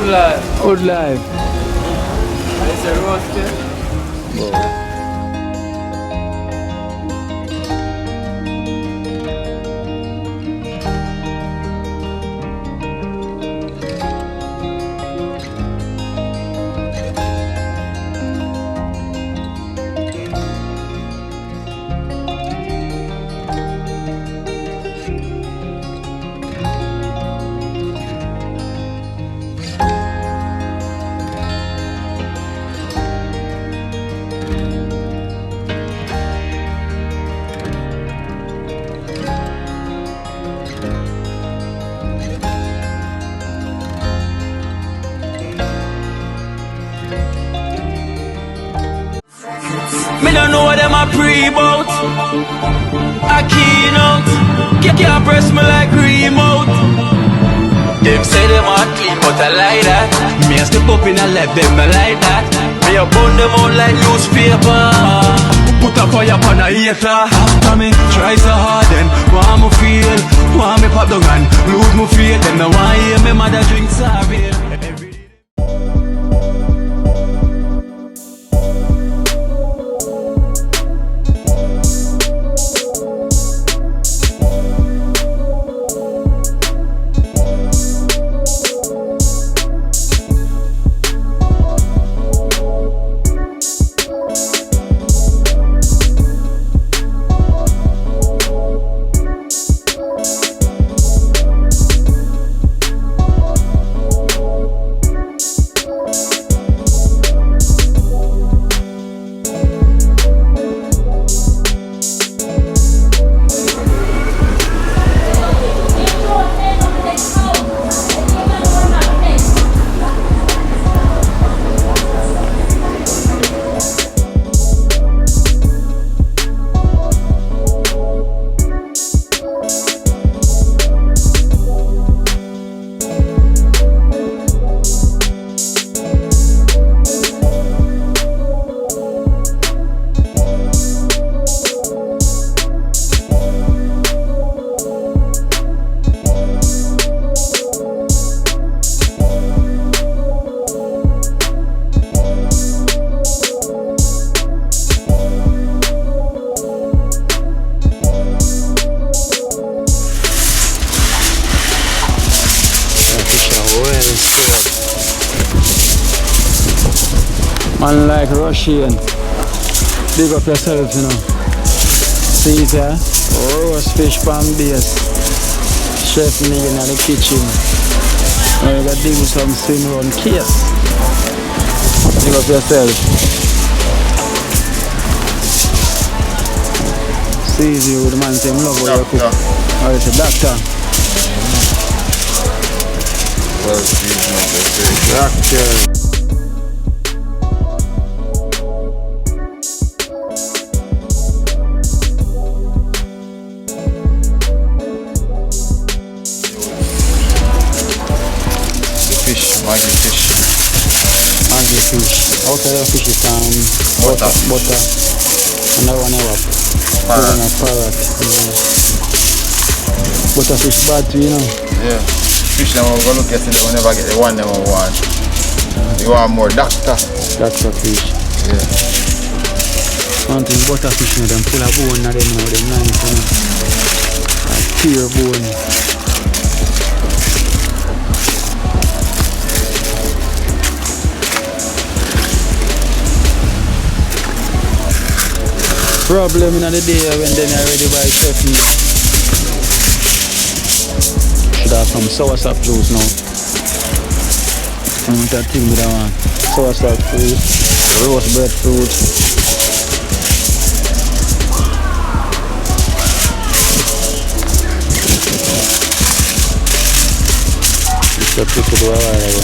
Good life. Good life. It's a roast, yeah? Me don't know what them a pre-bout. A Kino. Can't press me like remote. Them say them a clean, but I like that. Me a step up in a left, them not like that. Me a burn them out like newspaper. Put a fire upon a hater. After me try so hard, then want me feel, want me pop down and lose me faith. Them no want hear me mother drink sorry. Man like Russian. Big up yourself, you know. See it here? Roast fish pan base. Chef Niel in the kitchen. Now you gotta dig with some swim round case. Big up yourself. Seaview, the man say love what you cook. Oh, it's a doctor. Well, Doctor. Maggi fish. Okay, the fish is butter. And that one ever. Parrot. Butter fish bad too, you know. Yeah. Fish them we're gonna look at it, they will never get the one they want. You want more doctor. Doctor fish. Yeah. One thing butter fish, you know, them full of bone now, them nice, you know. Like pure bone. Problem in the day when they are ready by Chef Niel. Should have some soursop juice now. And with that thing with that one. Soursop fruit, roast breadfruit. It's a trick to do a while ago.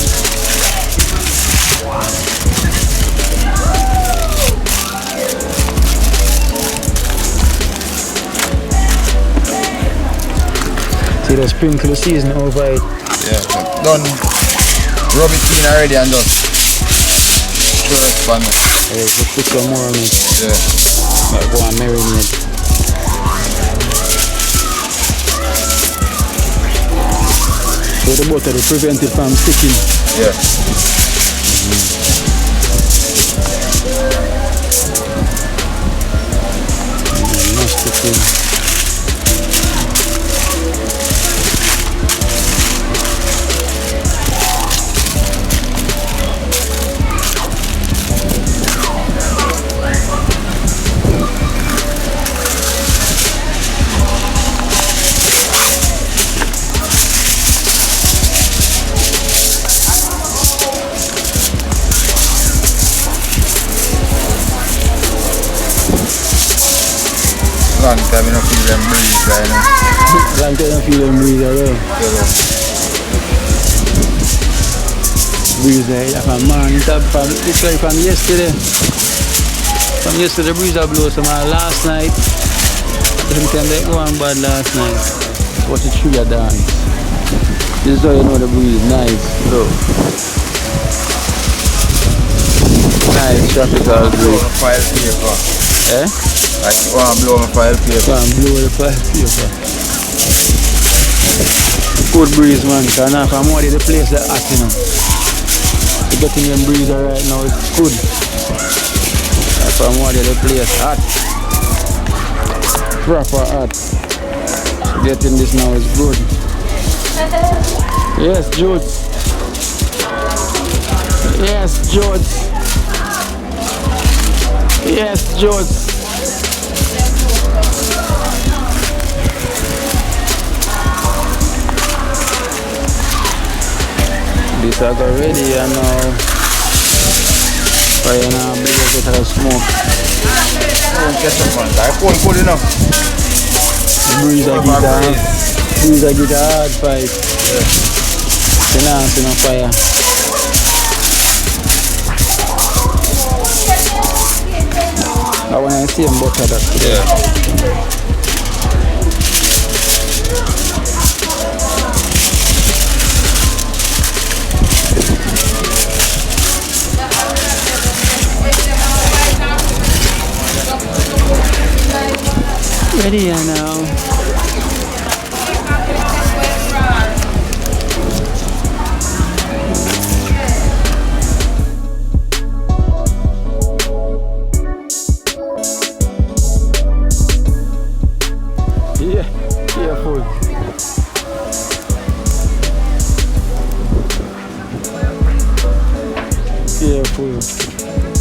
See the sprinkle season over it. Yeah, done. Rub it in already and just stir it pan. Yeah, just put some more on it. Yeah. Might go and marinate. So the butter to prevent it from sticking. Yeah. Nasty thing. Long time I don't feel them breeze right now. Long time I feel them breeze around. Breeze there, like a man, it's like from yesterday. From yesterday, breeze blow some last night. Every time they go on bad last night. Watch the trigger dance. This is how you know the breeze nice. Look. Nice tropical breeze. File paper. Eh? I want to blow my file paper. Go and blow the file paper. Good breeze, man. Because now from more the place that hot, you know. You getting them breeze right now, it's good. From more the place hot. Proper hot. Getting this now is good. Yes, George. Yes, George. Yes, George. This I got ready and now fire now blaze it and smoke. Don't catch up man, I pull enough. Breeze I get a hard fight. Then I see no fire. I want to see him butter that today. Ready now. Yeah, careful. Careful.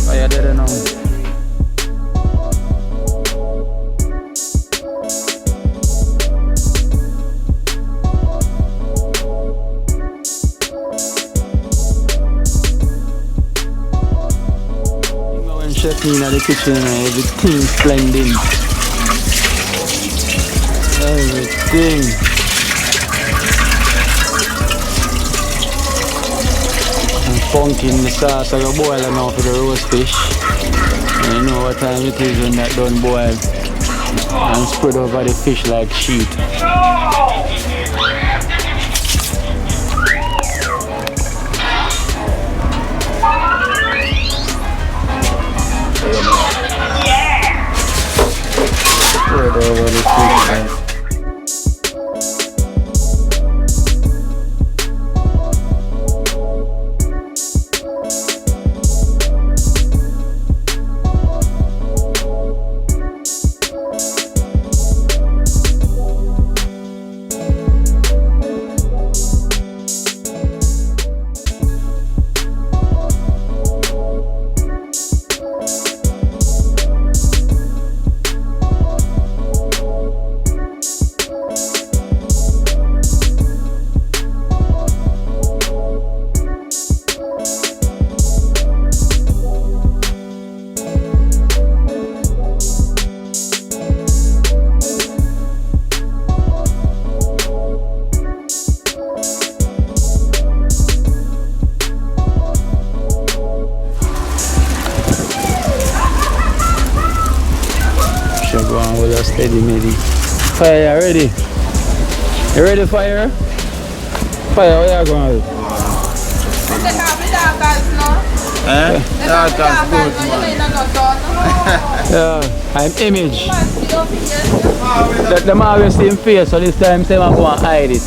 Fire there now. In the kitchen, everything splendid. Everything. And pumpkin the sauce I go boil now for the roast fish. And you know what time it is when that done boil. And spread over the fish like sheet. Spread over the fish. Steady, maybe. Fire, you ready? You ready, fire? Fire, where you going? Eh? That's good, man. Yeah, I'm image. The man always see him face, so this time say I'm going to hide it.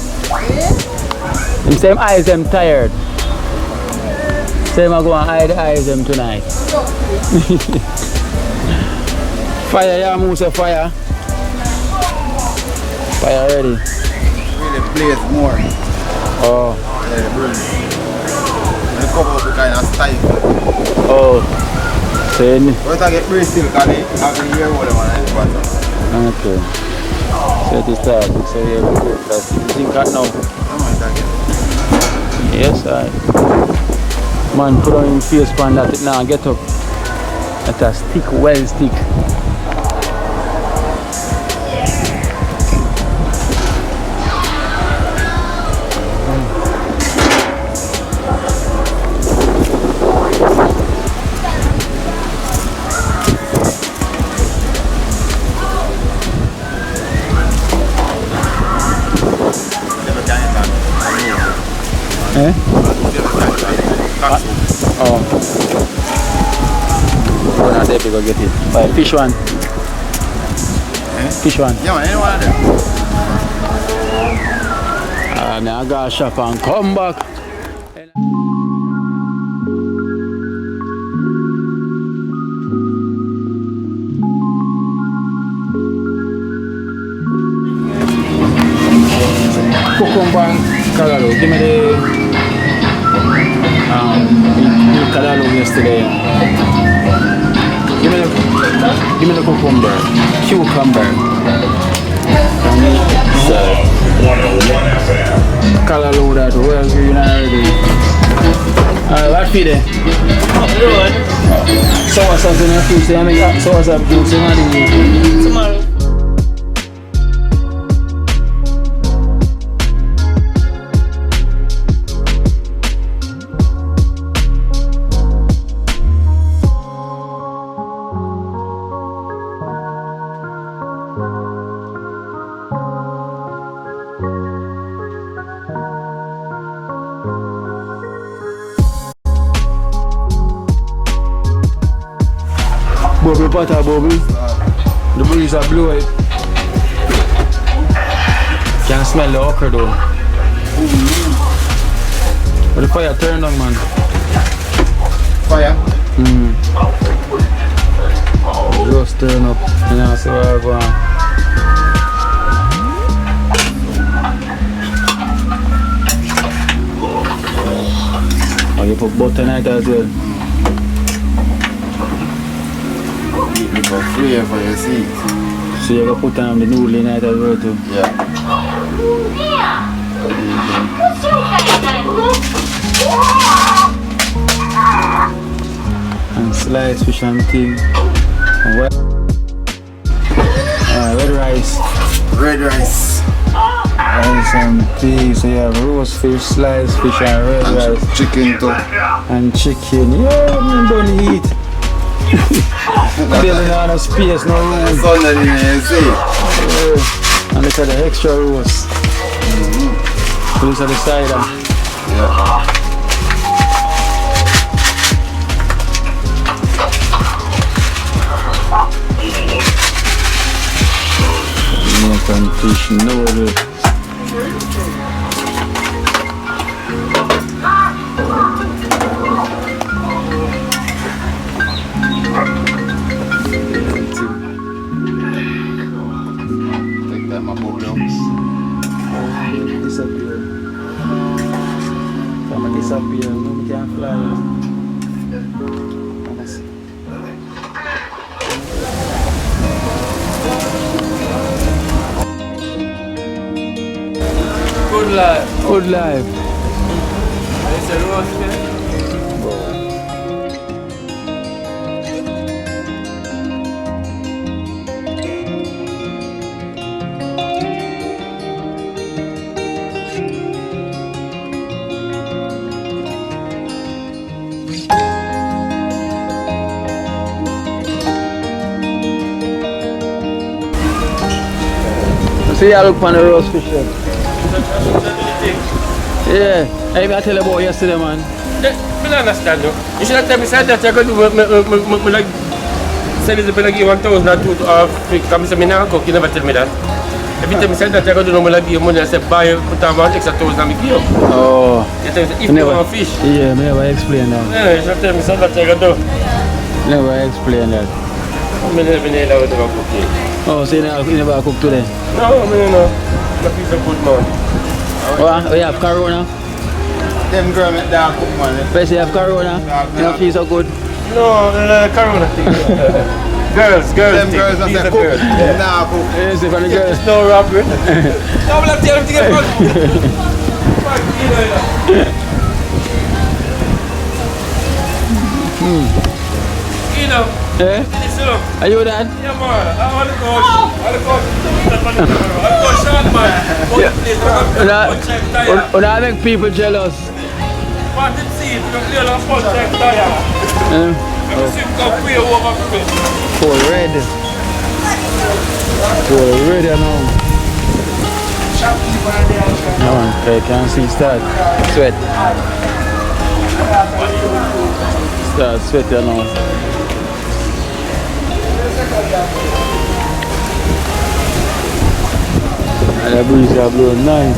Same eyes them tired. Same I go and hide the eyes them tonight. Fire, yeah, move the fire. Fire ready. Really blaze more. Oh. Yeah, the burn. And the cover up the kind of style. Oh. So you but I get pretty still because they have the year older one at the bottom. okay. So this start, so you have to go first. You think that now? Yes, I. Man, put on your face pan that it now get up. Let us stick, well stick. Eh? Oh. Go down there, go get it. Right, fish one. Eh? Fish one. Yeah, man, anyone of them? Now I gotta shop and come back. Cucumber and callaloo. Give me the callaloo yesterday. Give me the cucumber. Cucumber. Callaloo that well green already. What feed it? So what's up in your food? I mean, so what's up juice tomorrow. Bubble butter bubble. The breeze are blue. Can't smell the okra though. But the fire turned on, man. Fire? Just turn up. You know, see where I go on. Oh, you put butter in it as well. For flavor, you see. So you can put on the noodle in it as well too. Yeah. And slice fish and thing. And red rice. Red rice. Rice and peas. So you have roast fish, sliced fish and red rice. Chicken too. And chicken. Yeah, man, don't eat. Barely not enough space, no room. Sun that in there, you see. And look at the extra roast. Look at the cider. Yeah. Milk and fish noodle. Disappear, no can fly. Good life. Good life. It's a roast there. See, I look on the roast fish here. Yeah, I tell you about yesterday, man. I don't understand though. You should have told me said that you're going to do like sell it to give 1,000 or 2 to come to me now cook. You never tell me that. Every time I said that, I go to know I give you money, I said buy, put on one extra $1,000 and I give you. Oh. You tell me, if you want fish. Yeah, me never explain that. Yeah, you should tell me said that, I go do. Never explain that. I never cook it. Oh, so you never cook today? No, no. I'm a piece of good man. What? We have Corona? Them girl make dog cook man. First you have Corona? You don't feel so good? No, Corona thing. Girls. Them girls are say cook. Nah, cook. Yes, if any girls. No robbery. No, I'm not telling you to get front. Fuck, Kino. Eh? Listen up. Are you that? Yeah, man. I want to go short, man. When I make people jealous. Want to see it, because you're not supposed to check tire. I'm see it come way over quick. Cool red. Cool red now. No one can see start sweat. Start sweat now. And the breeze are blowing nice.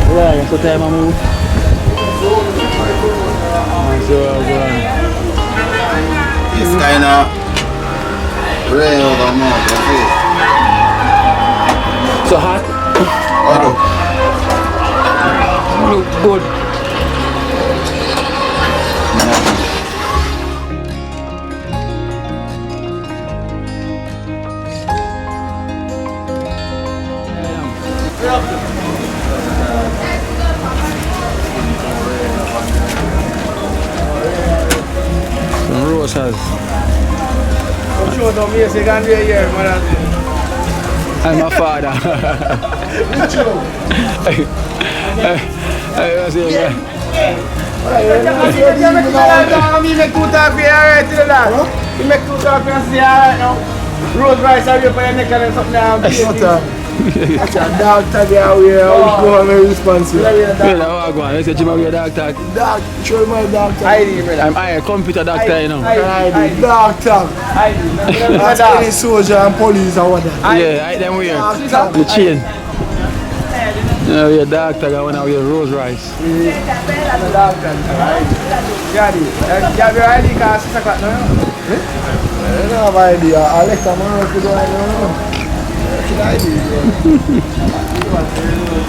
Yeah, so time I move. It's kind of rain over mouth, you see? So hot. Look good. Some roses. I'm a father. Rose rice are you for your neck and something now? That's a dog tag here. How you go responsible? Well, go on. Let's say Jim a dog tag. Dog, show my dog tag. I'm a computer doctor, you know. Dog tag. That's any soldier and police or whatever. Yeah, I them wear the chain. Yeah, we a dog tag. I wanna wear rose rice. Dog tag. Daddy, you have your ID card 6 o'clock now? I don't have ID. I left a man to go and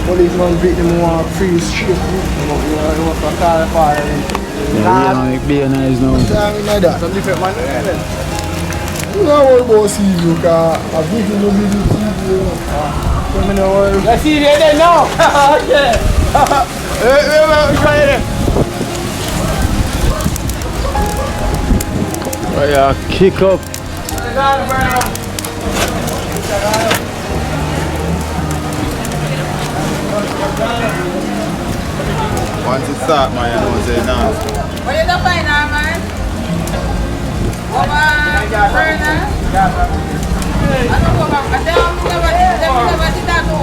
policeman beat them on free strip. Yeah, we be nice now. Some different man then. You know what about Seaview, because I've given you middle Seaview. Come in over. Let's see you there now. Okay. Yeah, kick up. Once it start, man, you know, say now. What is the final, man? Over further? I don't go back. I never did that go.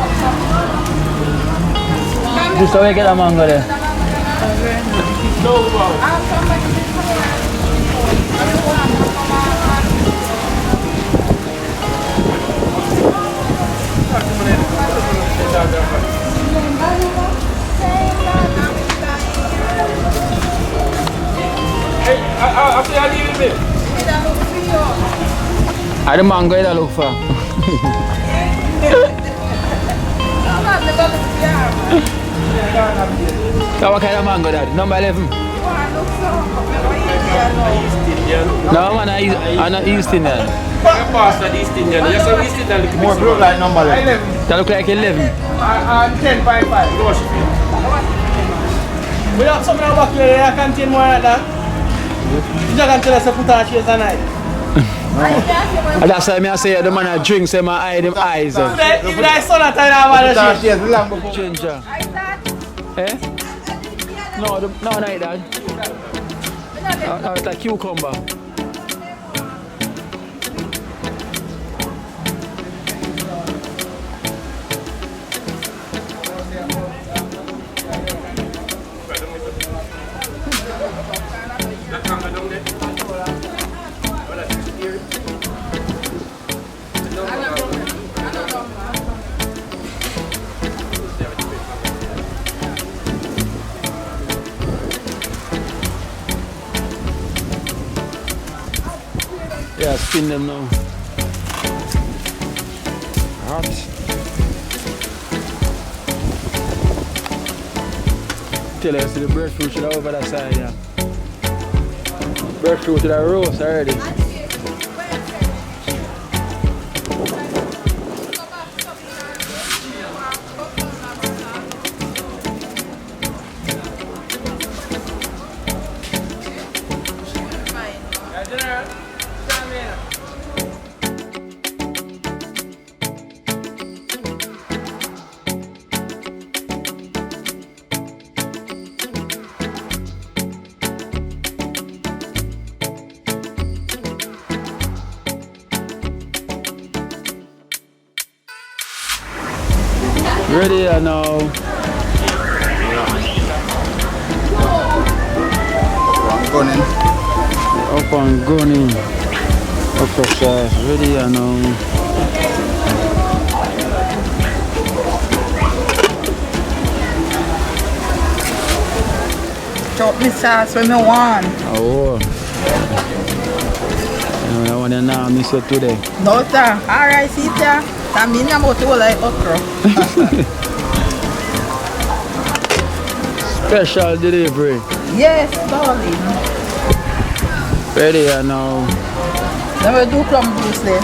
Just so we get a mango there. After I leave it, I the mango that look for. So what kind of mango that? Number 11? No man, I'm not East Indian. East Indian. Yes, I'm East Indian. More blue like number 11. That look like 11. I'm 10.5. We have something back here that contain more like that. You just can tell us to put on shades at night. And that's why I say the man that drinks say my eye, them eyes. If that sun at time, I want to shades. We long before. Ginger. Eh? No, no, not that. It's like cucumber. spin them now. Hot. Tell us the breadfruit should over that side, yeah. Breadfruit to the roast already. Ready now. Gunning. Up and gunning. Up and sauce. Ready now. Chop me sauce when I want. Oh. I want to now miss it today. No, sir. Alright, see, sir. I'm in about to like okra. Special delivery. Yes, darling. Ready now. Then we do plum juice there.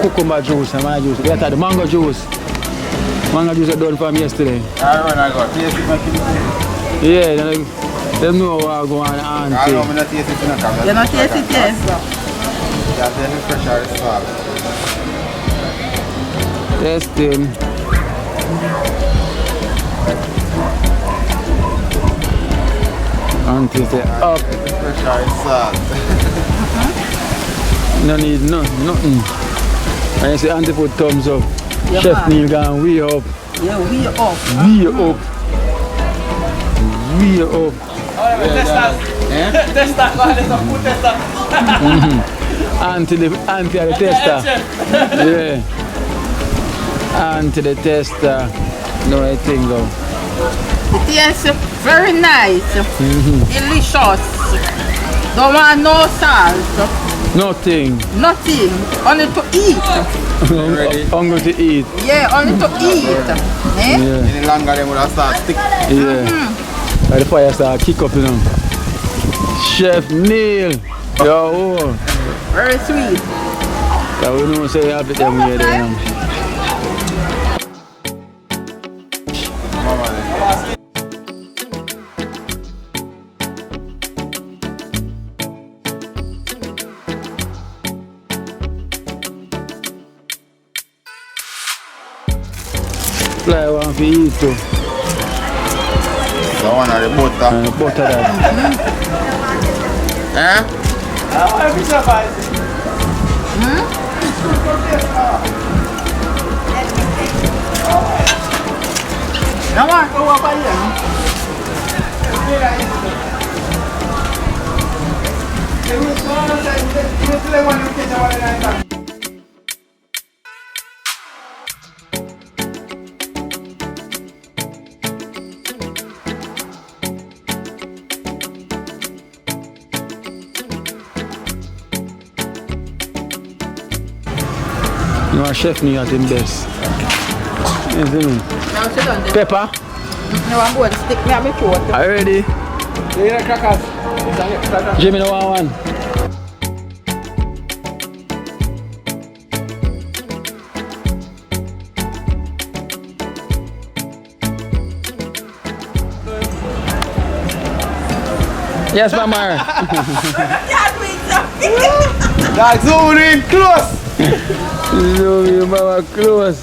Cucumber juice and my juice. Later the mango juice. Mango juice I done from yesterday. I got taste it, man. Yeah, them know what I go on and I know I'm not taste it in a camera. You're not taste it yet? Yeah, then the pressure is fast. testing. Until say up. Pressure is No need nothing. And you say auntie put thumbs up. Yeah, Chef man. Neil gone way up. Yeah, we up. Way up. Way up. Test that, go ahead, let's put test that. Auntie the tester. Yeah. Auntie the tester. No, I think go. Yes, very nice. Delicious. Don't want no salt. Nothing. Nothing. Only to eat. Hungry to eat. Yeah, only to eat. Eh? Yeah. Any longer they would have started stick. Yeah. And the fire start kick up, you know. Chef Neil. Yo. Very sweet. Yeah, we don't say happy them here there. Fly one for eat too. The one of the butter. And the butter that. Eh? I want to be surprised. Come on, go up here. You know, Chef Neil at him best. You see me? Now sit down there. Pepper. Now I'm going to stick me on my throat. Are you ready? Yeah, crackers. Jimmy, no one. Yes, Mama. That's zoom in close. Zoom in, Mama, close.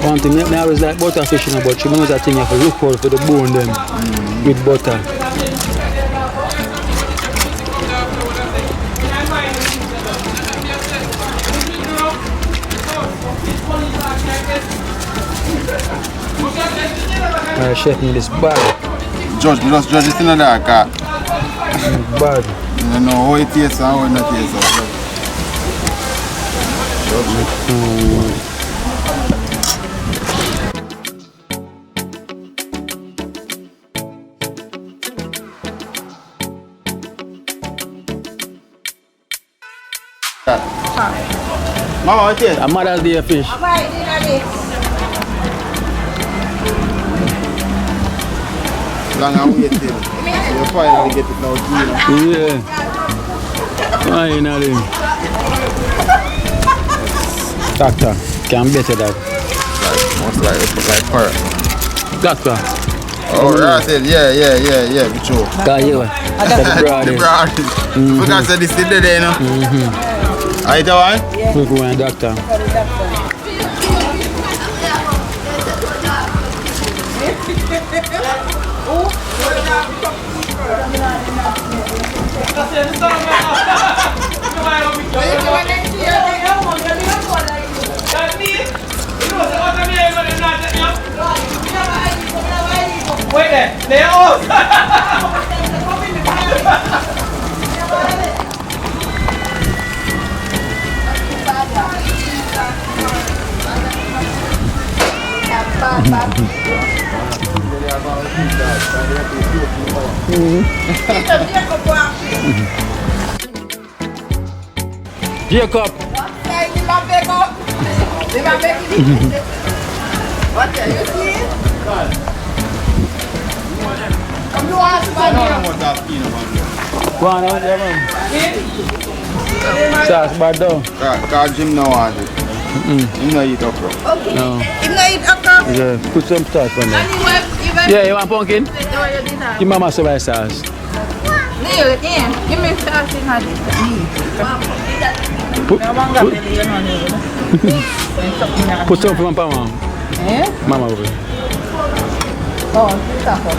One thing, I always like butter fish, you know, but you know that thing you have to look for the bone them with butter. Chef Niel is bad. Judge this in the dark. Bad. I don't know how it tastes and how it not tastes. Mama, what is it? A Mother's Day fish. Long and waiting. You finally get it now, Kino. Yeah. Finally. Doctor, can better that. Most like parrot. Doctor. Oh, right. Yeah, the show. Got you. That's the broad. The broad. Because this is the day, you know. Are you the one? We're going, doctor. Wait there, they're all. Jacob. Go on, yeah, man. Sauce bad though. Because Jim no want it. He no eat okra. No. You know it okra? Yeah, put some sauce on there. Yeah, you want pumpkin? Give mama some rice sauce. Niel, again. Give me sauce in it. Put some for mama. Eh? Mama over. Oh, stop it.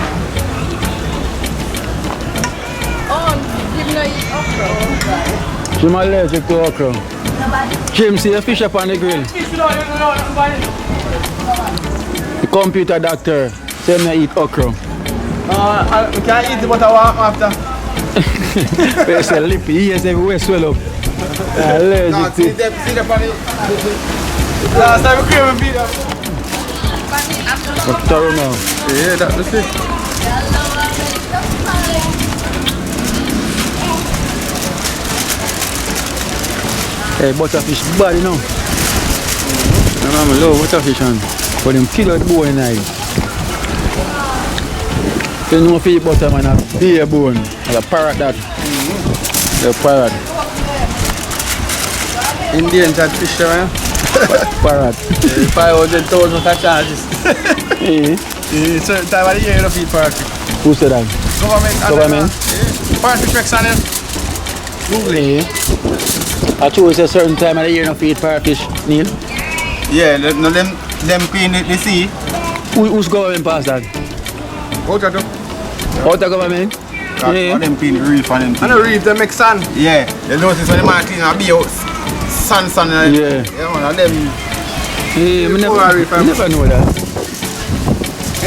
Oh, Jim no eat okra. Jim allergic to okra. Jim, see the fish up on the grill. The computer doctor said me eat okra. We can't eat it, but I walk after. There's a lip, ears everywhere swell up. Allergic to. See the funny. Last time we came and beat them. But thorough now. Yeah, that's it. Hey, butterfish bad, you know. I love butterfish, and but them kill out the bone in it. You know if you eat butter, man, a bear bone, like a parrot that. The parrot. Indian fish, man. Parrot. 500,000 for charges. Eh? Certain time of the year, you don't feed parrot. Who said that? Government. Parrot fish makes on it. Google it. I chose a certain time of the year not feed parrotfish, Neil. Yeah, no, them clean the sea. Who's government passed that? Out of them. Out of government? Yeah. Them clean the reef and them I know reef, them make sand. Yeah, you notice when the man clean a be out sun. Yeah. Yeah, man, and them. Yeah, I never know that.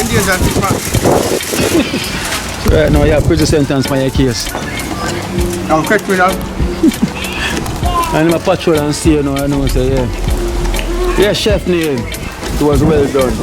Indians and fish, man. Right now you have prison sentence for your case. I'm quick with that. And I'm a patrol and see, you know, I know, say, yeah. Yeah, Chef Niel, it was well done.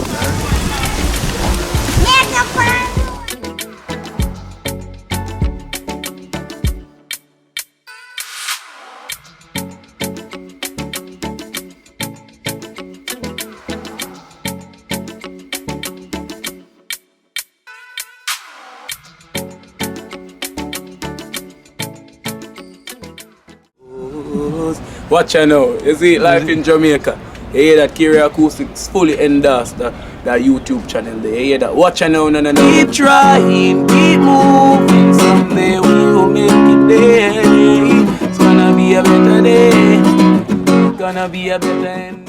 Watch out now, you see life in Jamaica. You hear that Kira Acoustics fully endorsed that YouTube channel there. You hear that? Watch out now, no. Keep trying, keep moving. Someday we will make it there. It's gonna be a better day. It's gonna be a better end.